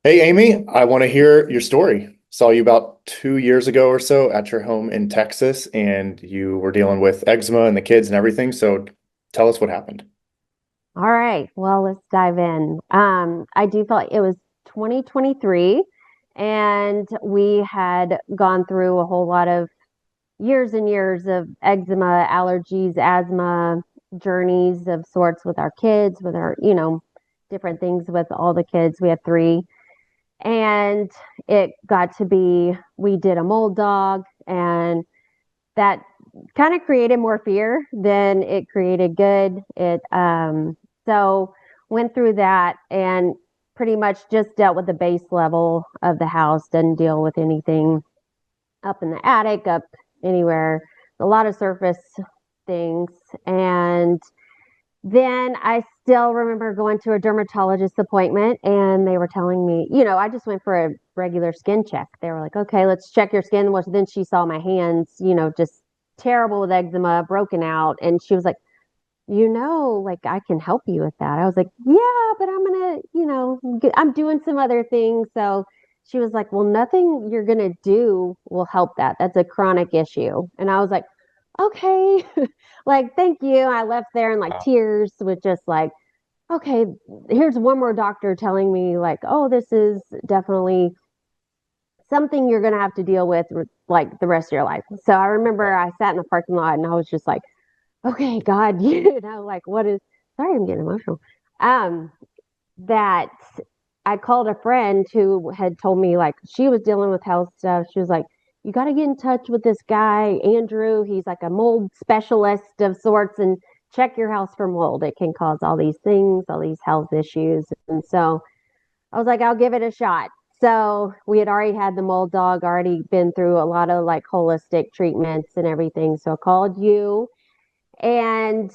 Hey, Amy, I want to hear your story. Saw you about 2 years ago or so at your home in Texas, and you were dealing with eczema and the kids and everything. So tell us what happened. All right, well, let's dive in. I do feel like it was 2023, and we had gone through a whole lot of years and years of eczema, allergies, asthma journeys of sorts with our kids, with our, different things with all the kids. We had three, and it got to be, we did a mold dog, and that kind of created more fear than it created good. So went through that and pretty much just dealt with the base level of the house, didn't deal with anything up in the attic, up anywhere, a lot of surface things. And then I still remember going to a dermatologist appointment and they were telling me, I just went for a regular skin check. They were like, okay, let's check your skin. Well, then she saw my hands, just terrible with eczema, broken out. And she was like, like I can help you with that. I was like, yeah, but I'm gonna, I'm doing some other things. So she was like, well, nothing you're gonna do will help that. That's a chronic issue. And I was like, okay, like, thank you. I left there in like Wow. tears with just like, okay, here's one more doctor telling me like, oh, this is definitely something you're gonna have to deal with like the rest of your life. So I remember I sat in the parking lot and I was just like, okay, God, like what is, sorry, I'm getting emotional. Um, that I called a friend who had told me like she was dealing with health stuff. She was like, you got to get in touch with this guy, Andrew. He's like a mold specialist of sorts and check your house for mold. It can cause all these things, all these health issues. And so I was like, I'll give it a shot. So we had already had the mold dog, already been through a lot of like holistic treatments and everything. So I called you and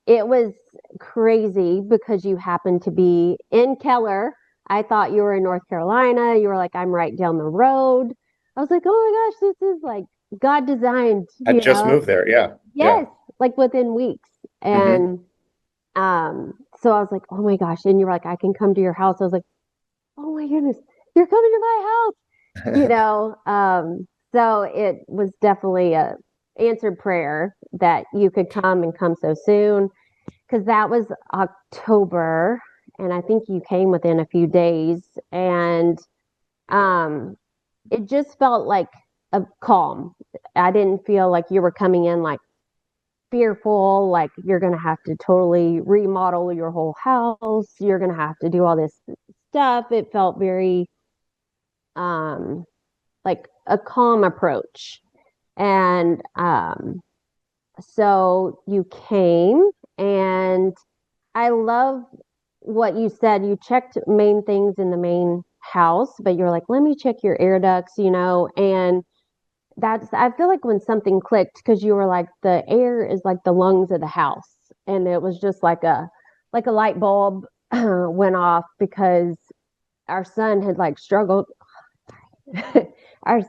it was crazy because you happened to be in Keller. I thought you were in North Carolina. You were like, I'm right down the road. I was like, oh my gosh, this is like God designed, I just moved there. Yeah. Yeah. Yes, like within weeks. Hmm. And so I was like, oh my gosh. And you were like, I can come to your house. I was like, oh my goodness, you're coming to my house, you know. So it was definitely a answered prayer that you could come and come so soon because that was October, and I think you came within a few days, and um, it just felt like a calm. I didn't feel like you were coming in like fearful, like you're going to have to totally remodel your whole house. You're going to have to do all this stuff. It felt very um, like a calm approach. And so you came, and I love what you said. You checked main things in the main house, but you're like, let me check your air ducts, and I feel like when something clicked, because you were like, the air is like the lungs of the house. And it was just like a light bulb went off because our son had like struggled. our,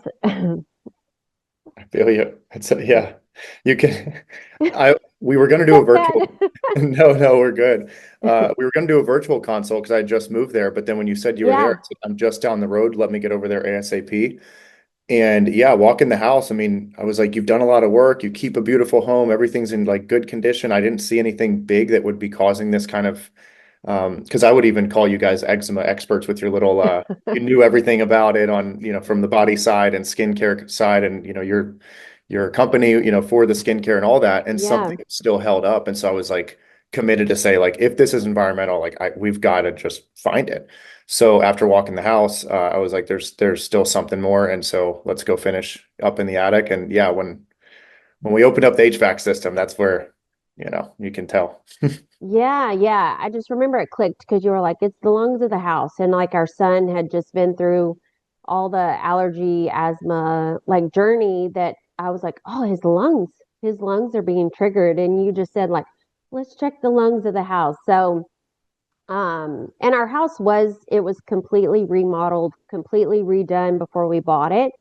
I feel you. Yeah. You can. We were going to do a so bad. virtual. No, no, we're good. We were going to do a virtual consult because I just moved there. But then when you said you were there, I Yeah. said, I'm just down the road. Let me get over there ASAP. And yeah, walk in the house. I mean, I was like, you've done a lot of work. You keep a beautiful home. Everything's in like good condition. I didn't see anything big that would be causing this kind of, because I would even call you guys eczema experts with your little, you knew everything about it on, from the body side and skincare side and, your company, for the skincare and all that. And Yeah. something still held up. And so I was like committed to say, like, if this is environmental, like we've got to just find it. So after walking the house, I was like, there's still something more, and so let's go finish up in the attic. And yeah, when we opened up the HVAC system, that's where you can tell. Yeah, yeah. I just remember it clicked because you were like, it's the lungs of the house. And like our son had just been through all the allergy, asthma, like journey that I was like, oh, his lungs are being triggered. And you just said, like, let's check the lungs of the house. So, and our house it was completely remodeled, completely redone before we bought it.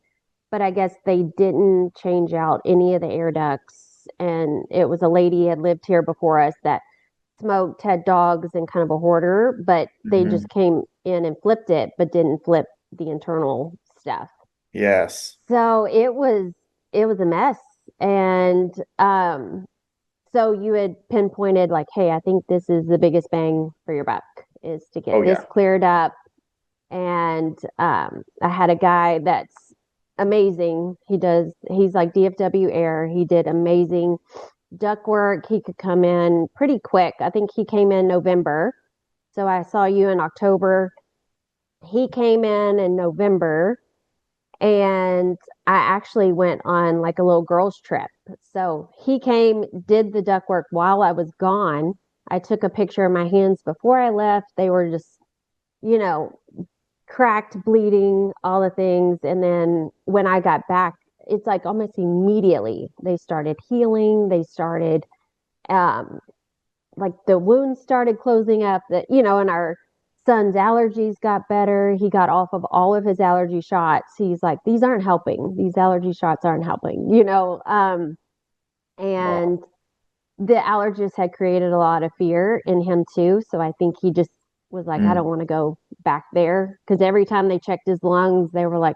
But I guess they didn't change out any of the air ducts. And it was a lady had lived here before us that smoked, had dogs, and kind of a hoarder, but they just Mhm. came. in and flipped it, but didn't flip the internal stuff. Yes. So it was a mess. And so you had pinpointed like, hey, I think this is the biggest bang for your buck is to Oh get this yeah. cleared up. And I had a guy that's amazing. He's like DFW Air. He did amazing ductwork. He could come in pretty quick. I think he came in November. So I saw you in October. He came in November, and I actually went on like a little girls trip. So he came, did the ductwork while I was gone. I took a picture of my hands before I left. They were just, you know, cracked, bleeding, all the things. And then when I got back, it's like almost immediately they started healing. They started, um, like the wounds started closing up. That and our son's allergies got better. He got off of all of his allergy shots. He's like, these aren't helping. These allergy shots aren't helping. Wow. And the allergist had created a lot of fear in him too. So I think he just was like, I Mm. don't want to go back there because every time they checked his lungs, they were like,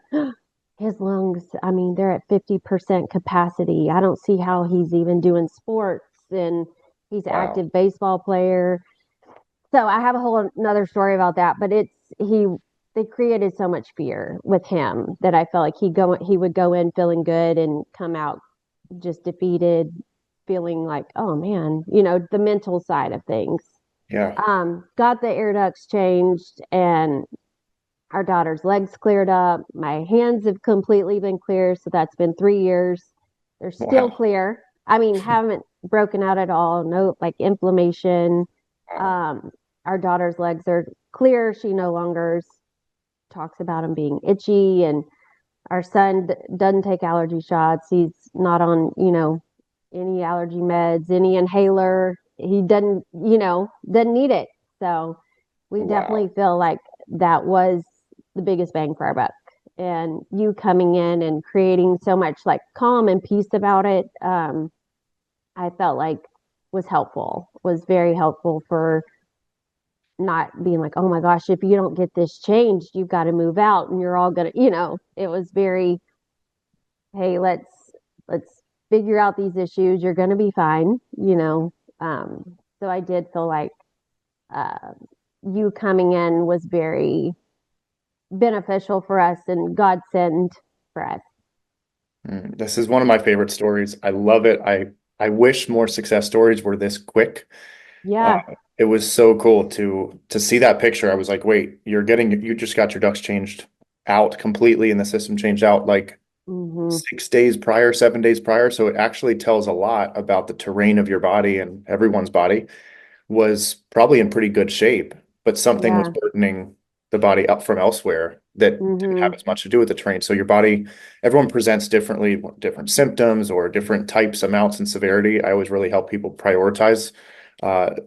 his lungs, I mean, they're at 50% capacity. I don't see how he's even doing sports. And he's an Wow. active baseball player. So I have a whole another story about that, but they created so much fear with him that I felt like he would go in feeling good and come out just defeated, feeling like, oh man, the mental side of things. Yeah. Got the air ducts changed, and our daughter's legs cleared up. My hands have completely been clear, so that's been 3 years. They're still Wow. clear. I mean, haven't broken out at all. No like inflammation. Wow. Um, our daughter's legs are clear. She no longer talks about them being itchy, and our son doesn't take allergy shots. He's not on, any allergy meds, any inhaler. He doesn't need it. So we Wow. definitely feel like that was the biggest bang for our buck. And you coming in and creating so much like calm and peace about it, I felt like was very helpful for not being like, oh my gosh, if you don't get this changed, you've got to move out and you're all gonna, it was very, hey, let's figure out these issues. You're gonna be fine. So I did feel like uh, you coming in was very beneficial for us and God sent for us. Mm. This is one of my favorite stories. I love it. I wish more success stories were this quick. Uh, Yeah. it was so cool to see that picture. I was like, wait, you just got your ducts changed out completely and the system changed out like Hmm. 6 days prior, 7 days prior. So it actually tells a lot about the terrain of your body, and everyone's body was probably in pretty good shape, but something was Yeah. burdening the body up from elsewhere that didn't have Hmm. as much to do with the terrain. So your body, everyone presents differently, different symptoms or different types, amounts, and severity. I always really help people prioritize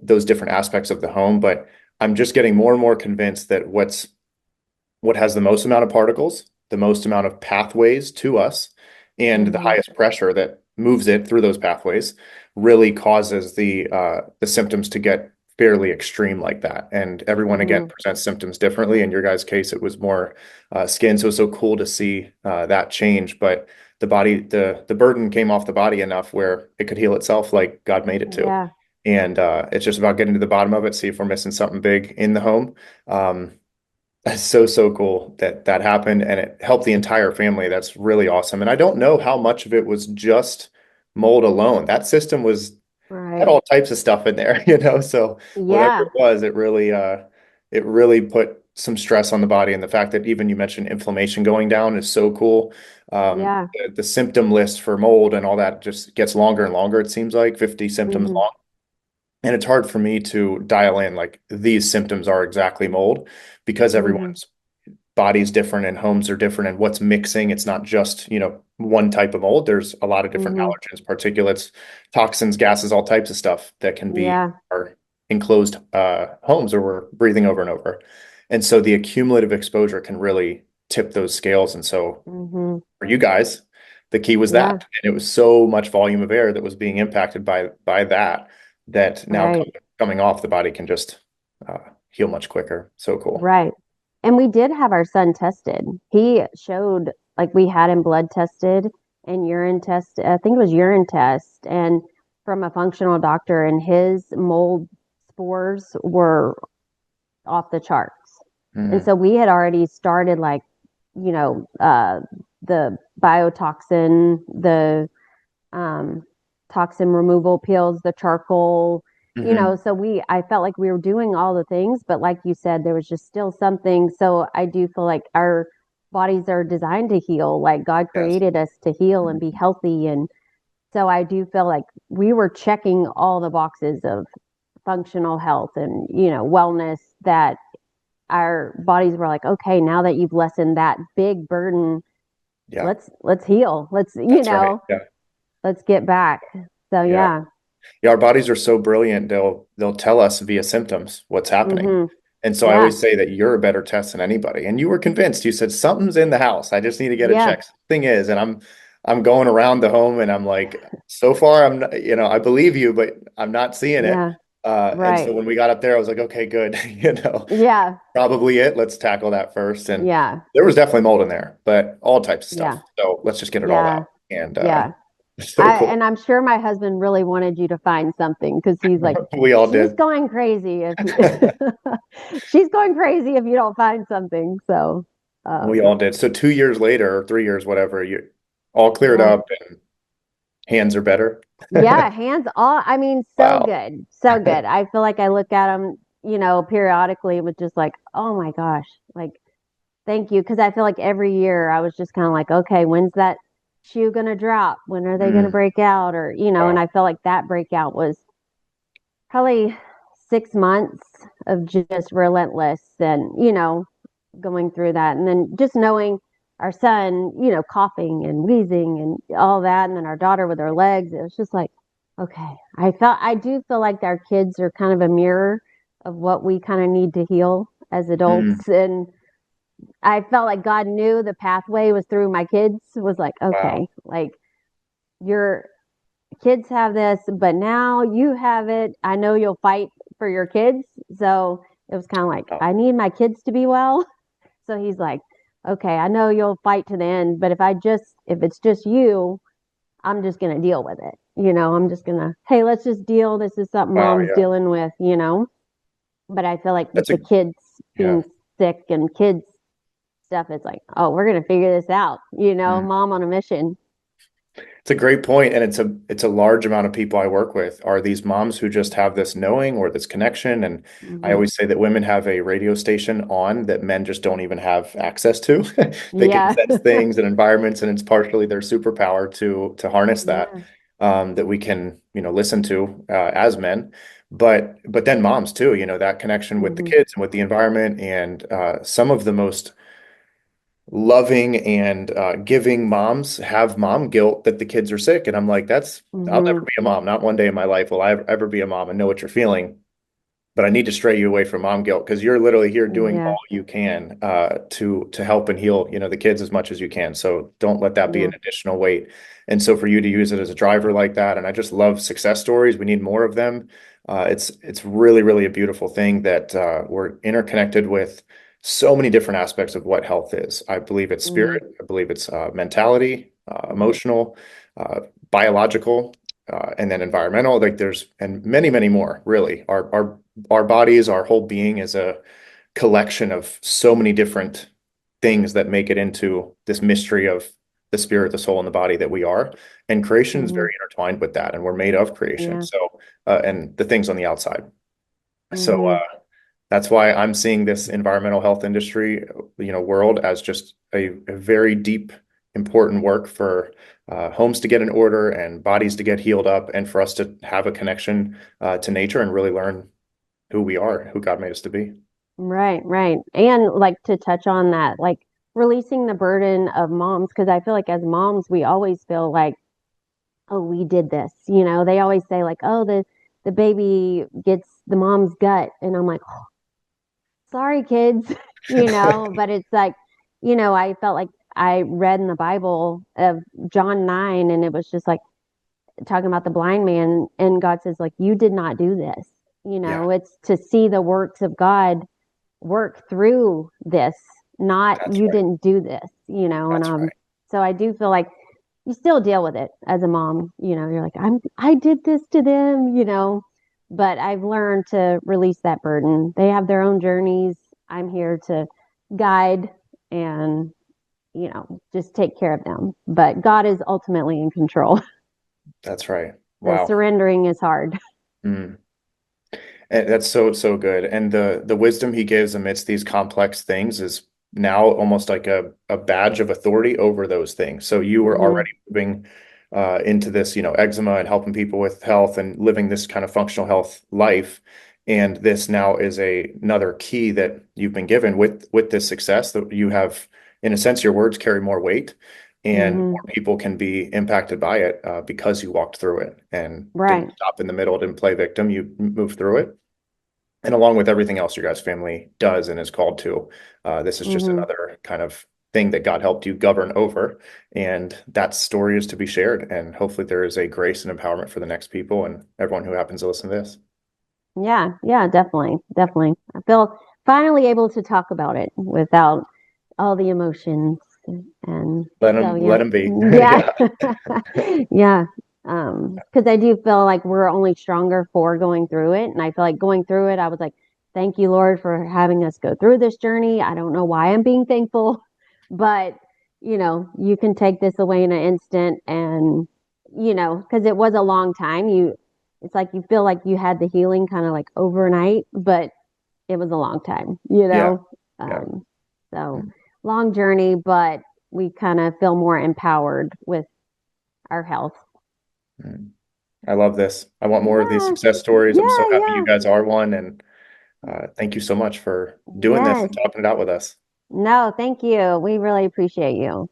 those different aspects of the home, but I'm just getting more and more convinced that what has the most amount of particles, the most amount of pathways to us, and the Hmm. highest pressure that moves it through those pathways really causes the symptoms to get fairly extreme like that. And everyone again Hmm. presents symptoms differently. In your guys' case, it was more skin, so it's so cool to see that change. But the burden came off the body enough where it could heal itself, like God made it to. Yeah. And it's just about getting to the bottom of it, see if we're missing something big in the home. Um, that's so cool that that happened and it helped the entire family. That's really awesome. And I don't know how much of it was just mold alone. That system was had Right. all types of stuff in there, So whatever Yeah. it was, it really put some stress on the body. And the fact that even you mentioned inflammation going down is so cool. Yeah. The symptom list for mold and all that just gets longer and longer, it seems like 50 symptoms Hmm. long. And it's hard for me to dial in like these symptoms are exactly mold because Hmm. everyone's body's different and homes are different and what's mixing. It's not just, one type of mold. There's a lot of different Hmm. allergens, particulates, toxins, gases, all types of stuff that can be Yeah. our enclosed homes or we're breathing over and over. And so the accumulative exposure can really tip those scales. And so Hmm. for you guys, the key was Yeah. that. And it was so much volume of air that was being impacted by that that now Right. coming off the body can just heal much quicker. So cool. Right. And we did have our son tested. He showed, like, we had him blood tested and urine test. I think it was urine test, and from a functional doctor, and his mold spores were off the charts. And Mm, so we had already started, like, the biotoxin, the um, toxin removal pills, the charcoal, hmm. so I felt like we were doing all the things, but like you said, there was just still something. So I do feel like our bodies are designed to heal, like God Yes. created us to heal and be healthy. And so I do feel like we were checking all the boxes of functional health and, wellness, that our bodies were like, okay, now that you've lessened that big burden, Yeah, let's heal. that's right. Yeah. Let's get back. So Yeah. yeah. Yeah, our bodies are so brilliant. They'll tell us via symptoms what's happening. Hmm. And so I Yeah. always say that you're a better test than anybody. And you were convinced. You said something's in the house. I just need to get it Yeah. checked. Thing is, and I'm going around the home and I'm like, so far I'm not, I believe you, but I'm not seeing it. Yeah. And so Right. when we got up there, I was like, okay, good. Yeah. Probably it. Let's tackle that first. And Yeah. there was definitely mold in there, but all types of Yeah. stuff. So let's just get it all Yeah. out. And Yeah. so cool. And I'm sure my husband really wanted you to find something because he's like, We all she's did. going crazy if you, she's going crazy if you don't find something. So, We um, all did. So 2 years later, or 3 years, whatever, you all cleared yeah. up and hands are better. Yeah. Hands all, I mean, so Wow. good. So good. I feel like I look at them, periodically with just like, oh my gosh, like, thank you. Because I feel like every year I was just kind of like, okay, when's that shoe going to drop? When are they going to Mm, break out? Or, and wow. I felt like that breakout was probably 6 months of just relentless and, going through that. And then just knowing our son, coughing and wheezing and all that. And then our daughter with her legs, it was just like, okay, I do feel like our kids are kind of a mirror of what we kind of need to heal as Mm, adults. And I felt like God knew the pathway was through my kids, was like, wow. okay, like your kids have this, but now you have it. I know you'll fight for your kids. So it was kind of like, Wow. I need my kids to be well. So he's like, okay, I know you'll fight to the end, but if it's just you, I'm just going to deal with it. I'm just going to, hey, let's just deal. This is something Wow. mom's Yeah. dealing with. But I feel like with That's a, the kids yeah. being sick and kids stuff, it's like, oh, we're going to figure this out, Mm. mom on a mission. It's a great point, and it's a large amount of people I work with are these moms who just have this knowing or this connection. And I Hmm. always say that women have a radio station on that men just don't even have access to. They can Yeah. sense things and environments, and it's partially their superpower to harness that Yeah. that we can listen to as men. But then moms too, that connection with the Hmm. kids and with the environment, and some of the most loving and giving moms have mom guilt that the kids are sick. And I'm like, I'll never Hmm. be a mom. Not one day in my life will I ever be a mom and know what you're feeling. But I need to stray you away from mom guilt because you're literally here doing all Yeah. you can to help and heal, the kids as much as you can. So don't let that be Yeah. an additional weight. And so for you to use it as a driver like that, and I just love success stories. We need more of them. It's really, really a beautiful thing that we're interconnected with so many different aspects of what health is. I believe it's Hmm. spirit. I believe it's mentality, Hmm. emotional, uh, biological, and then environmental. Like there's and many, many more. Really, our bodies, our whole being is a collection of so many different things that make it into this mystery of the spirit, the soul, and the body that we are. And creation is Hmm. very intertwined with that, and we're made of creation. Yeah. So, and the things on the outside. So, Hmm. that's why I'm seeing this environmental health industry, world as just a very deep, important work for homes to get in order and bodies to get healed up, and for us to have a connection to nature and really learn who we are, who God made us to be. Right, right. And like to touch on that, like releasing the burden of moms, because I feel like as moms, we always feel like, oh, we did this. They always say like, oh, the baby gets the mom's gut. And I'm like, oh, sorry, kids, but it's like, I felt like I read in the Bible of John 9, and it was just like talking about the blind man, and God says, like, you did not do this. Yeah. It's to see the works of God work through this, not That's you right. didn't do this, and That's right. so I do feel like you still deal with it as a mom, you're like, I did this to them, but I've learned to release that burden. They have their own journeys. I'm here to guide and, just take care of them. But God is ultimately in control. That's right. So Wow. surrendering is hard. Mm. And that's so, so good. And the wisdom he gives amidst these complex things is now almost like a badge of authority over those things. So you were Hmm. already moving into this, eczema and helping people with health and living this kind of functional health life. And this now is another key that you've been given with this success that you have, in a sense, your words carry more weight and Hmm. more people can be impacted by it because you walked through it and didn't Right. stop in the middle, didn't play victim. You moved through it. And along with everything else your guys' family does and is called to, this is just Hmm. another kind of thing that God helped you govern over. And that story is to be shared. And hopefully there is a grace and empowerment for the next people and everyone who happens to listen to this. Yeah. Yeah. Definitely. Definitely. I feel finally able to talk about it without all the emotions. And so, Let yeah. them be. Yeah. Yeah. Yeah. Because I do feel like we're only stronger for going through it. And I feel like going through it, I was like, thank you, Lord, for having us go through this journey. I don't know why I'm being thankful, but you can take this away in an instant and, because it was a long time. It's like you feel like you had the healing kind of like overnight, but it was a long time, Yeah. Yeah. So long journey, but we kind of feel more empowered with our health. Mm. I love this. I want more of these Yeah, success stories. I'm so yeah, happy you yeah. guys are one. And thank you so much for doing this Yes. and talking it out with us. No, thank you. We really appreciate you.